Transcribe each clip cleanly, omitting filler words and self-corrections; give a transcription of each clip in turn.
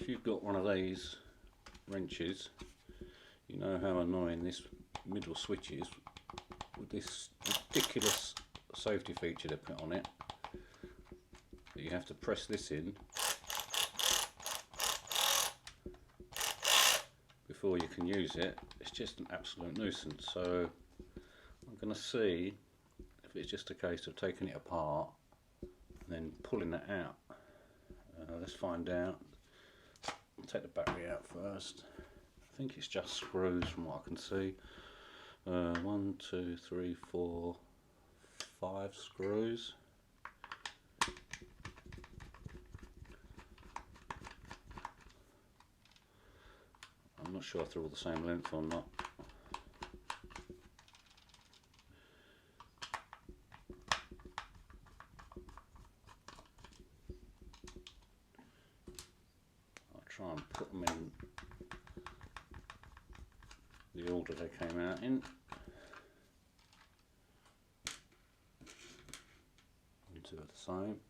if you've got one of these wrenches, you know how annoying this middle switch is with this ridiculous safety feature they put on it, that you have to press this in before you can use it. It's just an absolute nuisance. So I'm going to see if it's just a case of taking it apart and then pulling it out. Let's find out. I'll take the battery out first. I think it's just screws from what I can see. 1, 2, 3, 4, 5 screws. I'm not sure if they're all the same length or not. I'll try and put them in the order they came out in. 2 are the same.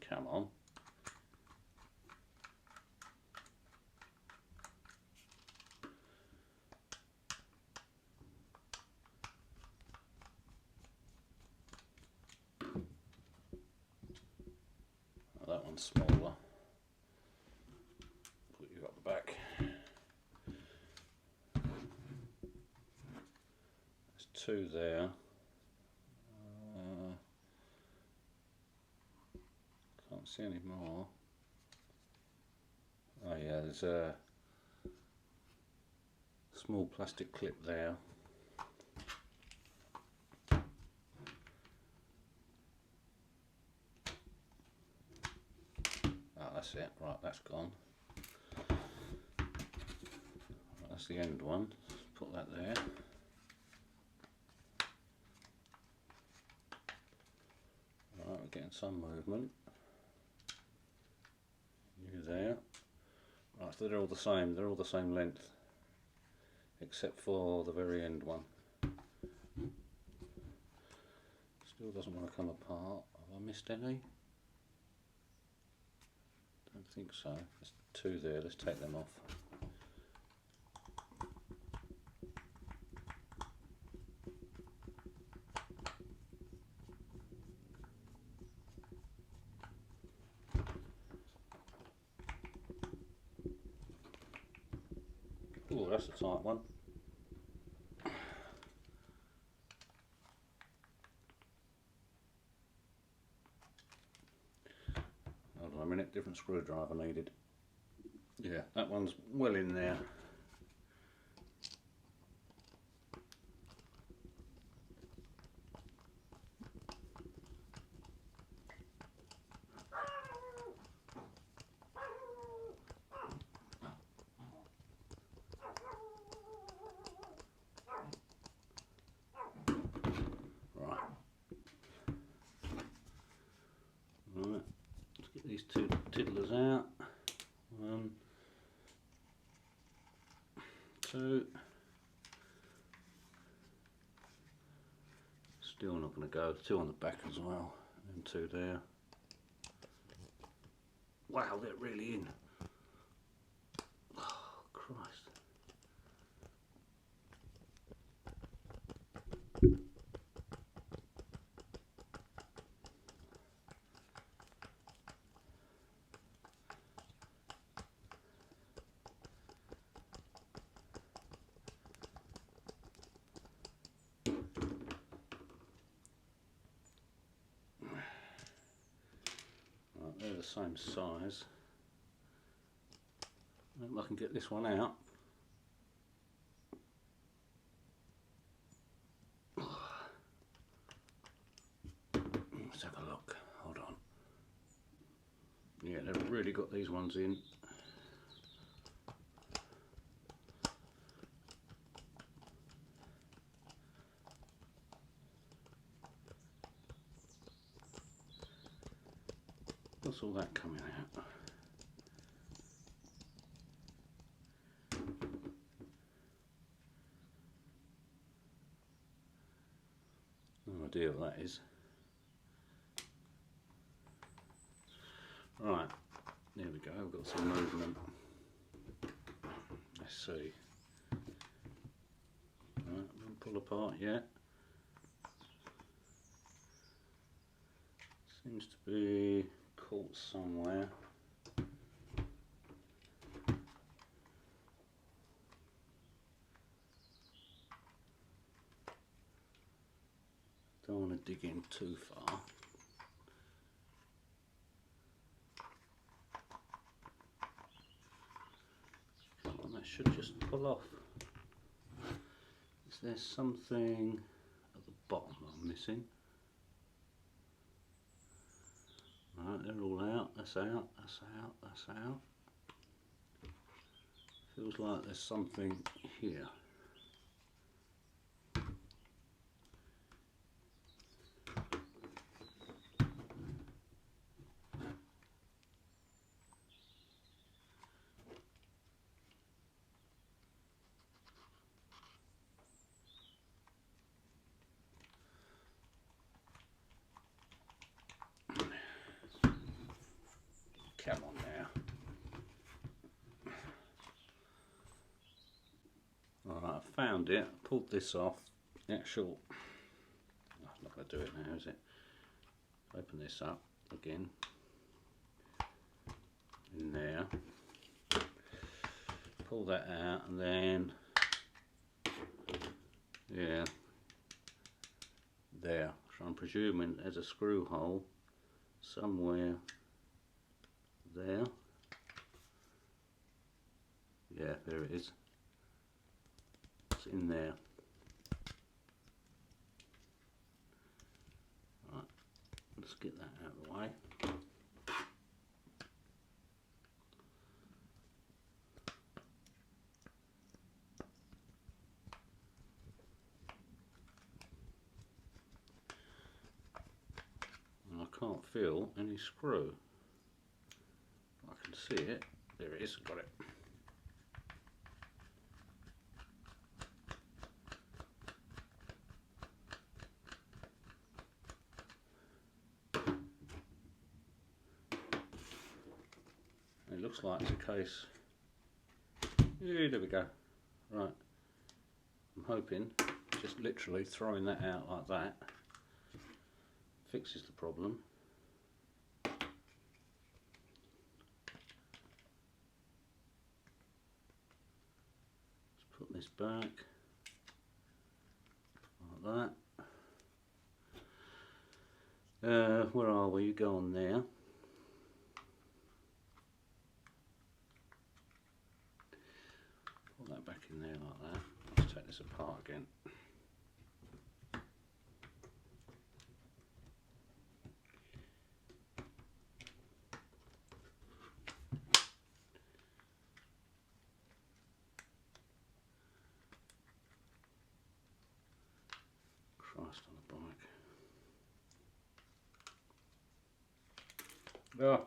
Come on. Oh, that one's smaller. Put you up the back. There's 2 there. Can't see any more. Oh yeah, there's a small plastic clip there. Oh, that's it. Right, that's gone. Right, that's the end one. Put that there. Right, we're getting some movement. You there. Right, so they're all the same. They're all the same length, except for the very end one. Still doesn't want to come apart. Have I missed any? Don't think so. There's 2 there. Let's take them off. Oh, that's a tight one. Hold on a minute, different screwdriver needed. Yeah, that one's well in there. Right, let's get these 2 tiddlers out. 1, 2. Still not going to go. 2 on the back as well, and 2 there. Wow, they're really in. Oh, Christ. They're the same size. I hope I can get this one out. Let's have a look. Hold on. Yeah, they've really got these ones in. What's all that coming out? idea what that is. Right, there we go, we've got some movement. Let's see. Right, won't pull apart yet. Seems to be caught somewhere. Don't want to dig in too far. Come on, that should just pull off. Is there something at the bottom that I'm missing? Right, they're all out. That's out, that's out, that's out. Feels like there's something here. Come on now. Alright, I found it, pulled this off. The actual, I'm not going to do it now, is it? Open this up again. In there. Pull that out and then, yeah, there. So I'm presuming there's a screw hole somewhere there. Yeah, there it is. It's in there. Right, let's get that out of the way. And I can't feel any screw. I can see it. There it is, got it. It looks like it's a case. Yeah, there we go. Right. I'm hoping just literally throwing that out like that fixes the problem. Let's put this back like that. Where are we? You go on there. Put that back in there like that. Let's take this apart again. Christ on the bike. Oh.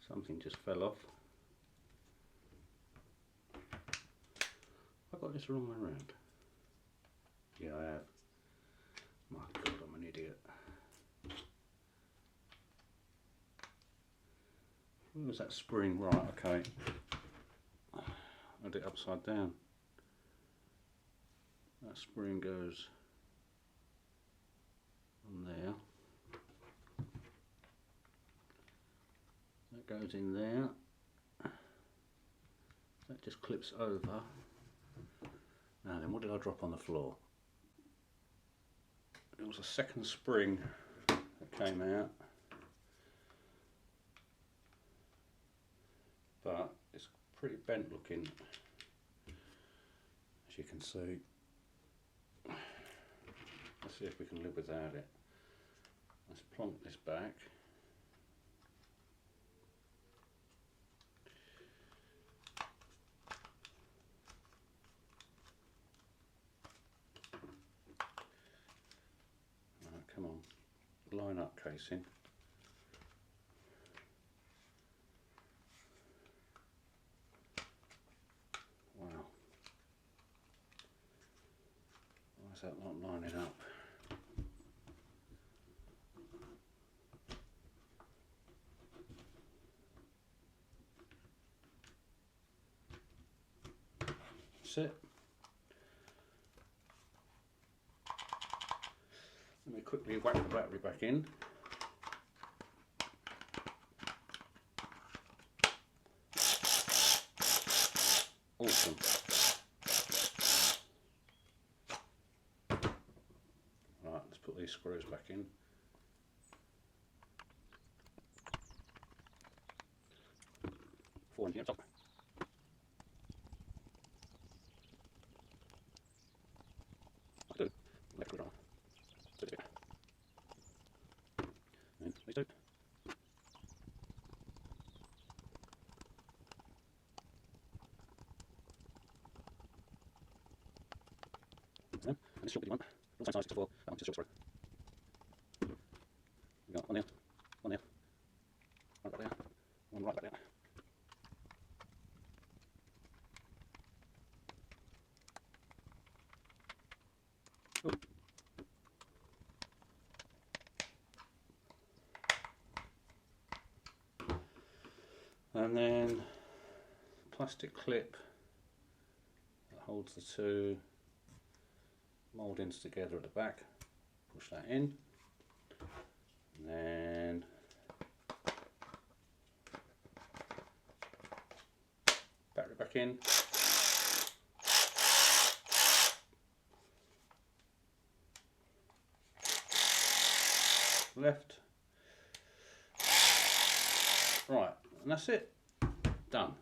Something just fell off. I got this wrong way around. Yeah, I have. My God, I'm an idiot. Where was that spring? Right, okay. I had it upside down. That spring goes on there. That goes in there. That just clips over. Now then, what did I drop on the floor? It was a second spring that came out. But it's pretty bent looking, as you can see. Let's see if we can live without it. Let's plonk this back. Right, come on, line up casing. Wow. How's that not lining up? That's it. Let me quickly whack the battery back in. Awesome. Right, let's put these screws back in. Four on top. Electric on. And these two. And this short one, all the same size, 64, that one's just short through. We've got one there, one back there, one right back there. Ooh. And then plastic clip that holds the two mouldings together at the back. Push that in, and then battery back in. Left. Right, and that's it. Done.